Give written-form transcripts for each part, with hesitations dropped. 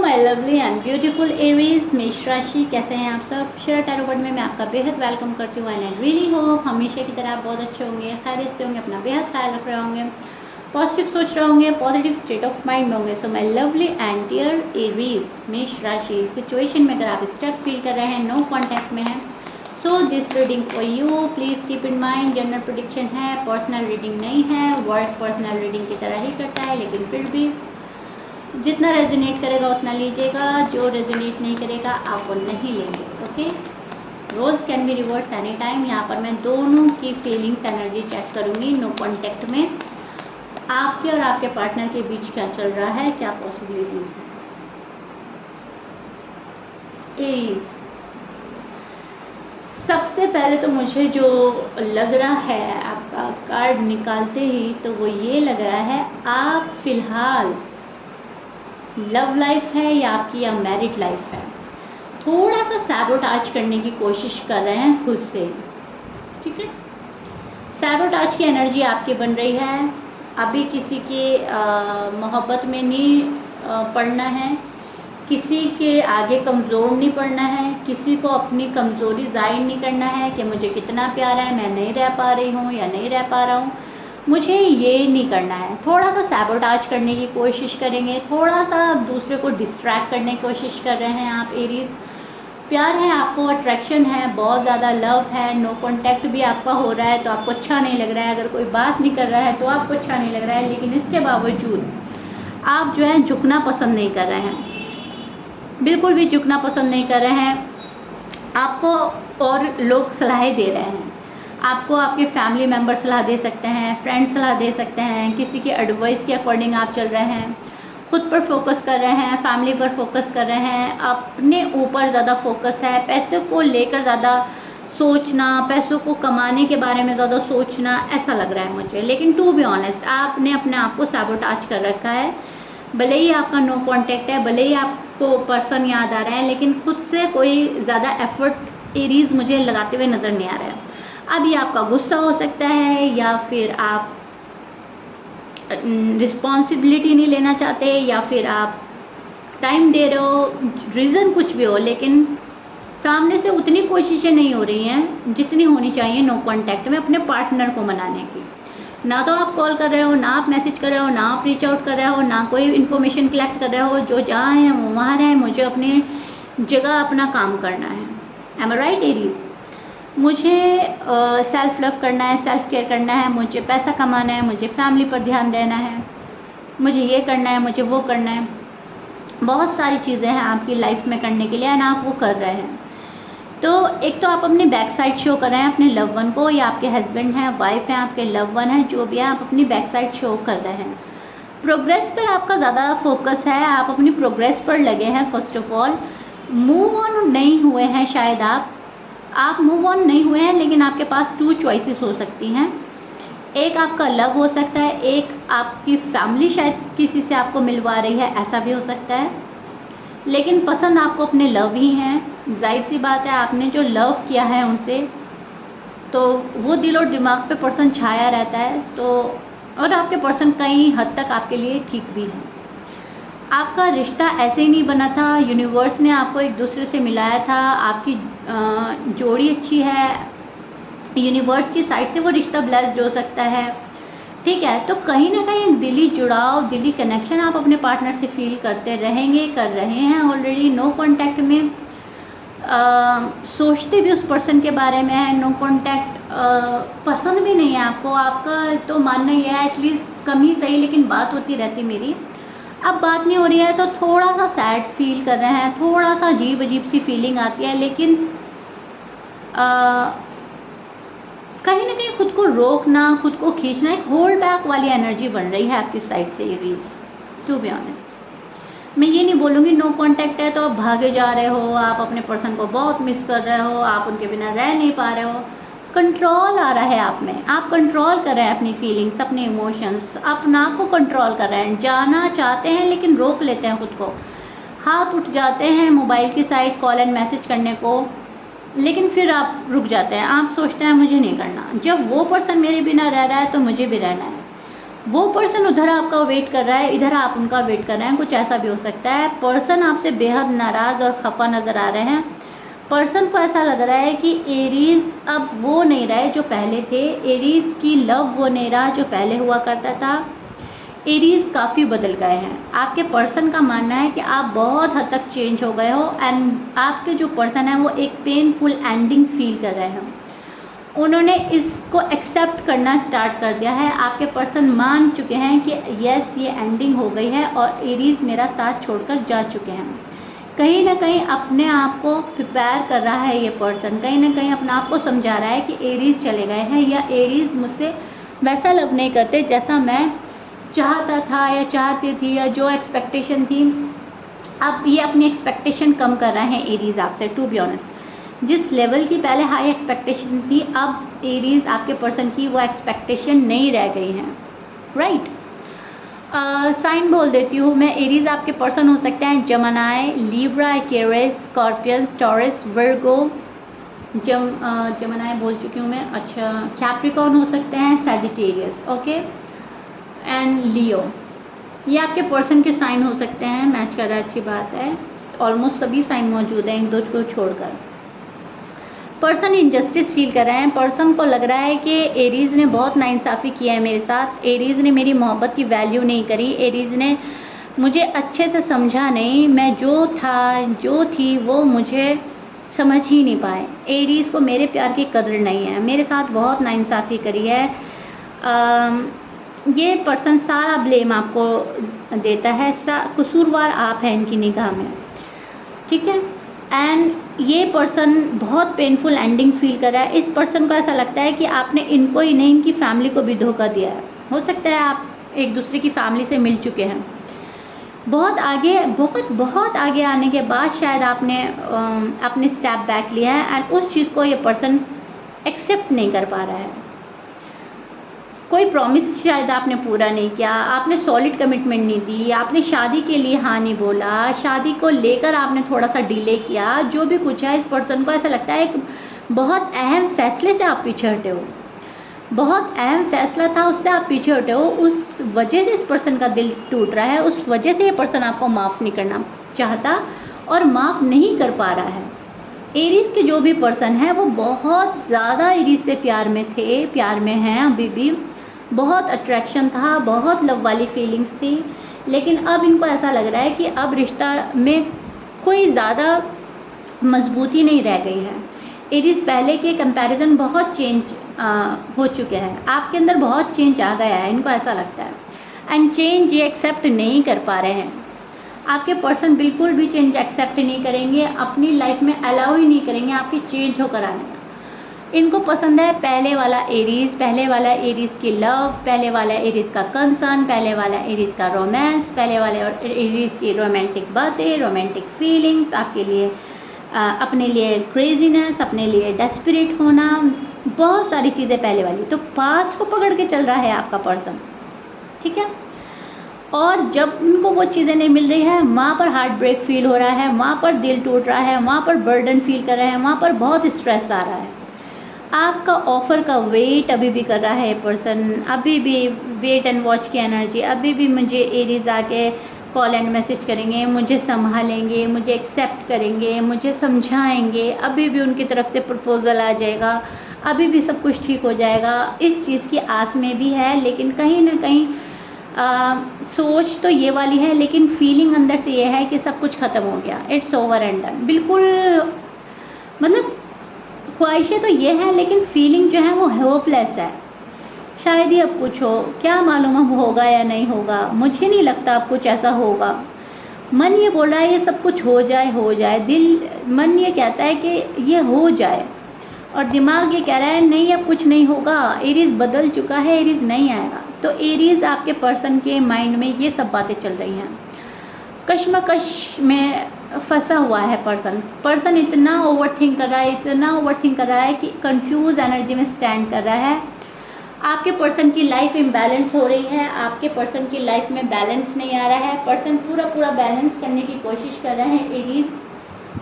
My lovely and beautiful Aries मेष राशि, कैसे हैं आप सब। शरद टैरो वर्ड में मैं आपका बेहद वेलकम करती हूँ एंड आई रियली होप हमेशा की तरह आप बहुत अच्छे होंगे, खैरियत से होंगे, अपना बेहद ख्याल रख रहे होंगे, पॉजिटिव सोच रहे होंगे, पॉजिटिव स्टेट ऑफ माइंड में होंगे। So my lovely and dear Aries मेष राशि, सिचुएशन में अगर आप स्टक फील कर रहे हैं, नो कॉन्टैक्ट में हैं, so this reading for you. Please keep in mind general prediction है, पर्सनल रीडिंग नहीं है। वर्क पर्सनल रीडिंग की तरह ही करता है, लेकिन फिर भी जितना रेजोनेट करेगा उतना लीजिएगा, जो रेजोनेट नहीं करेगा आप वो नहीं लेंगे। Okay, roles can be reverse any time. यहाँ पर मैं दोनों की फीलिंग्स एनर्जी चेक करूँगी। नो कॉन्टैक्ट में आपके और आपके पार्टनर के बीच क्या चल रहा है, क्या पॉसिबिलिटीज है। एरीज, सबसे पहले तो मुझे जो लग रहा है आपका कार्ड निकालते ही, तो वो ये लग रहा है आप फिलहाल लव लाइफ है या आपकी या मैरिड लाइफ है, थोड़ा सा सैबोटाज करने की कोशिश कर रहे हैं खुद से। ठीक है, सैबोटाज की एनर्जी आपकी बन रही है। अभी किसी के मोहब्बत में नहीं पड़ना है, किसी के आगे कमज़ोर नहीं पड़ना है, किसी को अपनी कमज़ोरी जाहिर नहीं करना है कि मुझे कितना प्यार है, मैं नहीं रह पा रही हूँ या नहीं रह पा रहा हूँ, मुझे ये नहीं करना है। थोड़ा सा सैबोटाज करने की कोशिश करेंगे, थोड़ा सा दूसरे को डिस्ट्रैक्ट करने की कोशिश कर रहे हैं आप एरीज। प्यार है आपको, अट्रैक्शन है, बहुत ज़्यादा लव है। नो कॉन्टैक्ट भी आपका हो रहा है तो आपको अच्छा नहीं लग रहा है, अगर कोई बात नहीं कर रहा है तो आपको अच्छा नहीं लग रहा है, लेकिन इसके बावजूद आप जो है झुकना पसंद नहीं कर रहे हैं, बिल्कुल भी झुकना पसंद नहीं कर रहे हैं। आपको और लोग सलाहें दे रहे हैं, आपको आपके फैमिली मेम्बर सलाह दे सकते हैं, फ्रेंड्स सलाह दे सकते हैं, किसी के एडवाइस के अकॉर्डिंग आप चल रहे हैं, खुद पर फोकस कर रहे हैं, फैमिली पर फोकस कर रहे हैं, अपने ऊपर ज़्यादा फोकस है, पैसों को लेकर ज़्यादा सोचना, पैसों को कमाने के बारे में ज़्यादा सोचना, ऐसा लग रहा है मुझे। लेकिन टू बी ऑनेस्ट, आपने अपने आप को सैबोटाज कर रखा है। भले ही आपका नो कॉन्टैक्ट है, भले ही आपको पर्सन याद आ रहा है, लेकिन खुद से कोई ज़्यादा एफर्ट एरीज मुझे लगाते हुए नज़र नहीं आ रहा है। अब ये आपका गुस्सा हो सकता है, या फिर आप रिस्पॉन्सिबिलिटी नहीं लेना चाहते, या फिर आप टाइम दे रहे हो, रीज़न कुछ भी हो, लेकिन सामने से उतनी कोशिशें नहीं हो रही हैं जितनी होनी चाहिए नो कॉन्टैक्ट में अपने पार्टनर को मनाने की। ना तो आप कॉल कर रहे हो, ना आप मैसेज कर रहे हो, ना आप रीच आउट कर रहे हो, ना कोई इन्फॉर्मेशन कलेक्ट कर रहे हो। जो जहाँ है वो वहाँ रहे, मुझे अपनी जगह अपना काम करना है। एम आई राइट एरीज? मुझे सेल्फ लव करना है, सेल्फ केयर करना है, मुझे पैसा कमाना है, मुझे फैमिली पर ध्यान देना है, मुझे ये करना है, मुझे वो करना है। बहुत सारी चीज़ें हैं आपकी लाइफ में करने के लिए, एंड आप वो कर रहे हैं। तो एक तो आप अपनी बैक साइड शो कर रहे हैं अपने लव वन को, या आपके हस्बैंड हैं, वाइफ हैं, आपके लव वन हैं, जो भी है, आप अपनी बैक साइड शो कर रहे हैं। प्रोग्रेस पर आपका ज़्यादा फोकस है, आप अपनी प्रोग्रेस पर लगे हैं। First of all move on नहीं हुए हैं, शायद आप मूव ऑन नहीं हुए हैं, लेकिन आपके पास टू चॉइसेस हो सकती हैं। एक आपका लव हो सकता है, एक आपकी फैमिली शायद किसी से आपको मिलवा रही है, ऐसा भी हो सकता है। लेकिन पसंद आपको अपने लव ही हैं। जाहिर सी बात है, आपने जो लव किया है उनसे, तो वो दिल और दिमाग पे पर्सन छाया रहता है। तो और आपके पर्सन कई हद तक आपके लिए ठीक भी है। आपका रिश्ता ऐसे ही नहीं बना था, यूनिवर्स ने आपको एक दूसरे से मिलाया था, आपकी जोड़ी अच्छी है, यूनिवर्स की साइड से वो रिश्ता ब्लेस्ड हो सकता है। ठीक है, तो कहीं ना कहीं एक दिली जुड़ाव, दिली कनेक्शन आप अपने पार्टनर से फील करते रहेंगे, कर रहे हैं ऑलरेडी। नो कॉन्टैक्ट में सोचते भी उस पर्सन के बारे में है। नो कॉन्टैक्ट पसंद भी नहीं है आपको, आपका तो मानना ही है एटलीस्ट कम ही सही, लेकिन बात होती रहती मेरी। अब बात नहीं हो रही है तो थोड़ा सा सैड फील कर रहे हैं, थोड़ा सा अजीब अजीब सी फीलिंग आती है, लेकिन कहीं ना कहीं खुद को रोकना, खुद को खींचना, एक होल्ड बैक वाली एनर्जी बन रही है आपकी साइड से एरीज। टू बी ऑनेस्ट, मैं ये नहीं बोलूँगी नो कॉन्टैक्ट है तो आप भागे जा रहे हो, आप अपने पर्सन को बहुत मिस कर रहे हो, आप उनके बिना रह नहीं पा रहे हो। कंट्रोल आ रहा है आप में, आप कंट्रोल कर रहे हैं अपनी फीलिंग्स, अपने इमोशंस, अपना को कंट्रोल कर रहे हैं। जाना चाहते हैं लेकिन रोक लेते हैं खुद को, हाथ उठ जाते हैं मोबाइल की साइड कॉल एंड मैसेज करने को, लेकिन फिर आप रुक जाते हैं। आप सोचते हैं मुझे नहीं करना, जब वो पर्सन मेरे बिना रह रहा है तो मुझे भी रहना है। वो पर्सन उधर आपका वेट कर रहा है, इधर आप उनका वेट कर रहे हैं, कुछ ऐसा भी हो सकता है। पर्सन आपसे बेहद नाराज़ और खफा नज़र आ रहे हैं। पर्सन को ऐसा लग रहा है कि एरीज अब वो नहीं रहे जो पहले थे, एरीज की लव वो नहीं रहा जो पहले हुआ करता था। एरीज काफ़ी बदल गए हैं। आपके पर्सन का मानना है कि आप बहुत हद तक चेंज हो गए हो एंड आपके जो पर्सन है वो एक पेनफुल एंडिंग फील कर रहे हैं। उन्होंने इसको एक्सेप्ट करना स्टार्ट कर दिया है। आपके पर्सन मान चुके हैं कि यस ये एंडिंग हो गई है और एरीज मेरा साथ छोड़कर जा चुके हैं। कहीं ना कहीं अपने आप को प्रिपेयर कर रहा है ये पर्सन, कहीं ना कहीं अपने आप को समझा रहा है कि एरीज चले गए हैं या एरीज मुझसे वैसा लव नहीं करते जैसा मैं चाहता था या चाहती थी या जो एक्सपेक्टेशन थी। अब ये अपनी एक्सपेक्टेशन कम कर रहे हैं एरीज आपसे। टू बी ऑनेस्ट, जिस लेवल की पहले हाई एक्सपेक्टेशन थी, अब एरीज आपके पर्सन की वो एक्सपेक्टेशन नहीं रह गई हैं। राइट, साइन बोल देती हूँ मैं। एरीज आपके पर्सन हो सकते हैं Gemini, Libra, Aquarius, Scorpions, Taurus, Virgo. Gemini बोल चुकी हूँ मैं। अच्छा, कैप्रिकॉर्न हो सकते हैं, सैजिटेरियस, ओके, एंड लियो। ये आपके पर्सन के साइन हो सकते हैं। मैच कर रहा है, अच्छी बात है। ऑलमोस्ट सभी साइन मौजूद हैं, इन दो को छोड़कर। पर्सन इनजस्टिस फील कर रहे हैं। पर्सन को लग रहा है कि एरीज ने बहुत नाइंसाफ़ी किया है मेरे साथ, एरीज ने मेरी मोहब्बत की वैल्यू नहीं करी, एरीज ने मुझे अच्छे से समझा नहीं, मैं जो थी वो मुझे समझ ही नहीं पाए। एरीज को मेरे प्यार की कदर नहीं है, मेरे साथ बहुत नाइंसाफ़ी करी है। ये पर्सन सारा ब्लेम आपको देता है, कसूरवार आप हैं इनकी निगाह में, ठीक है। एंड ये पर्सन बहुत पेनफुल एंडिंग फील कर रहा है। इस पर्सन को ऐसा लगता है कि आपने इनको ही नहीं, इनकी फैमिली को भी धोखा दिया है। हो सकता है आप एक दूसरे की फैमिली से मिल चुके हैं, बहुत आगे आने के बाद शायद आपने अपने स्टेप बैक लिया है एंड उस चीज़ को ये पर्सन एक्सेप्ट नहीं कर पा रहा है। कोई प्रॉमिस शायद आपने पूरा नहीं किया, आपने सॉलिड कमिटमेंट नहीं दी, आपने शादी के लिए हाँ नहीं बोला, शादी को लेकर आपने थोड़ा सा डिले किया। जो भी कुछ है, इस पर्सन को ऐसा लगता है एक बहुत अहम फैसले से आप पीछे हटे हो, बहुत अहम फैसला था उससे आप पीछे हटे हो, उस वजह से इस पर्सन का दिल टूट रहा है, उस वजह से ये पर्सन आपको माफ़ नहीं करना चाहता और माफ़ नहीं कर पा रहा है। एरीज के जो भी पर्सन है वो बहुत ज़्यादा एरीज से प्यार में थे, प्यार में हैं अभी भी, बहुत अट्रैक्शन था, बहुत लव वाली फीलिंग्स थी, लेकिन अब इनको ऐसा लग रहा है कि अब रिश्ता में कोई ज़्यादा मजबूती नहीं रह गई है। एरीज पहले के कंपैरिजन बहुत चेंज हो चुके हैं, आपके अंदर बहुत चेंज आ गया है, इनको ऐसा लगता है। एंड चेंज ये एक्सेप्ट नहीं कर पा रहे हैं। आपके पर्सन बिल्कुल भी चेंज एक्सेप्ट नहीं करेंगे, अपनी लाइफ में अलाउ ही नहीं करेंगे आपके चेंज होकर आने का। इनको पसंद है पहले वाला एरीज की लव, पहले वाला एरीज का कंसर्न, पहले वाला एरीज का रोमांस, पहले वाले एरीज की रोमांटिक बातें, रोमांटिक फीलिंग्स, आपके लिए अपने लिए क्रेजीनेस, अपने लिए डेस्परेट होना, बहुत सारी चीज़ें पहले वाली। तो पास्ट को पकड़ के चल रहा है आपका पर्सन, ठीक है। और जब उनको वो चीज़ें नहीं मिल रही है, वहाँ पर हार्ट ब्रेक फील हो रहा है, वहाँ पर दिल टूट रहा है, वहाँ पर बर्डन फील कर रहे हैं, वहाँ पर बहुत स्ट्रेस आ रहा है। आपका ऑफ़र का वेट अभी भी कर रहा है पर्सन, अभी भी वेट एंड वॉच की एनर्जी, अभी भी मुझे एरीज आके कॉल एंड मैसेज करेंगे, मुझे संभालेंगे, मुझे एक्सेप्ट करेंगे, मुझे समझाएंगे, अभी भी उनकी तरफ से प्रपोज़ल आ जाएगा, अभी भी सब कुछ ठीक हो जाएगा, इस चीज़ की आस में भी है। लेकिन कहीं ना कहीं सोच तो ये वाली है, लेकिन फीलिंग अंदर से ये है कि सब कुछ ख़त्म हो गया, इट्स ओवर एंड डन। बिल्कुल, मतलब ख्वाहिशें तो ये हैं, लेकिन फीलिंग जो है वो होपलेस है। शायद ही अब कुछ हो, क्या मालूम अब होगा या नहीं होगा, मुझे नहीं लगता अब कुछ ऐसा होगा। मन ये बोल रहा है ये सब कुछ हो जाए, मन ये कहता है कि ये हो जाए, और दिमाग ये कह रहा है नहीं अब कुछ नहीं होगा, एरीज बदल चुका है, एरीज नहीं आएगा। तो एरीज आपके पर्सन के माइंड में ये सब बातें चल रही हैं, कश्मकश में फंसा हुआ है पर्सन इतना ओवरथिंक कर रहा है कि कंफ्यूज एनर्जी में स्टैंड कर रहा है। आपके पर्सन की लाइफ इम्बैलेंस हो रही है, आपके पर्सन की लाइफ में बैलेंस नहीं आ रहा है। पर्सन पूरा बैलेंस करने की कोशिश कर रहे हैं एरीज,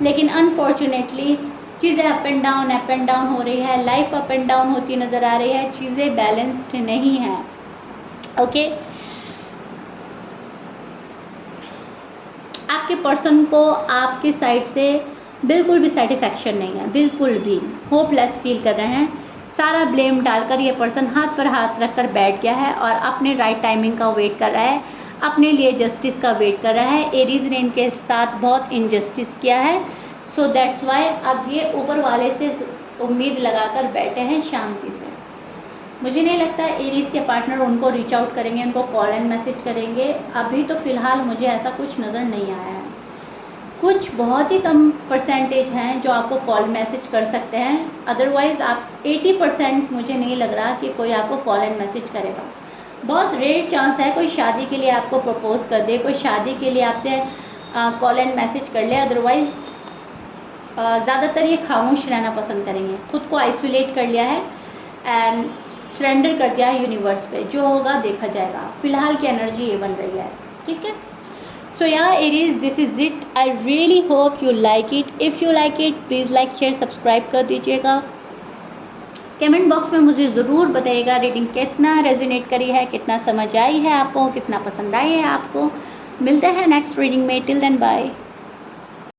लेकिन अनफॉर्चुनेटली चीज़ें अप एंड डाउन हो रही है, लाइफ अप एंड डाउन होती नज़र आ रही है, चीज़ें बैलेंस्ड नहीं हैं। ओके, आपके पर्सन को आपके साइड से बिल्कुल भी सेटिस्फैक्शन नहीं है, बिल्कुल भी होपलेस फील कर रहे हैं। सारा ब्लेम डालकर ये पर्सन हाथ पर हाथ रखकर बैठ गया है और अपने राइट टाइमिंग का वेट कर रहा है, अपने लिए जस्टिस का वेट कर रहा है। एरीज ने इनके साथ बहुत इनजस्टिस किया है, सो दैट्स वाई अब ये ऊपर वाले से उम्मीद लगाकर बैठे हैं शांति से। मुझे नहीं लगता एरीज के पार्टनर उनको रीच आउट करेंगे, उनको कॉल एंड मैसेज करेंगे। अभी तो फ़िलहाल मुझे ऐसा कुछ नज़र नहीं आया है। कुछ बहुत ही कम परसेंटेज हैं जो आपको कॉल मैसेज कर सकते हैं, अदरवाइज़ आप 80% मुझे नहीं लग रहा कि कोई आपको कॉल एंड मैसेज करेगा। बहुत रेयर चांस है कोई शादी के लिए आपको प्रपोज कर दे, कोई शादी के लिए आपसे कॉल एंड मैसेज कर ले। अदरवाइज़ ज़्यादातर ये खामोश रहना पसंद करेंगे, खुद को आइसोलेट कर लिया है एंड सरेंडर कर दिया है यूनिवर्स पे। जो होगा देखा जाएगा, फिलहाल की एनर्जी ये बन रही है, ठीक है। सो yeah Aries, this is it. I really hope you like it. If you like it please like share subscribe कर दीजिएगा। कमेंट बॉक्स में मुझे ज़रूर बताइएगा रीडिंग कितना रेजोनेट करी है, कितना समझ आई है आपको, कितना पसंद आई है आपको। मिलते हैं नेक्स्ट रीडिंग में। Till then bye.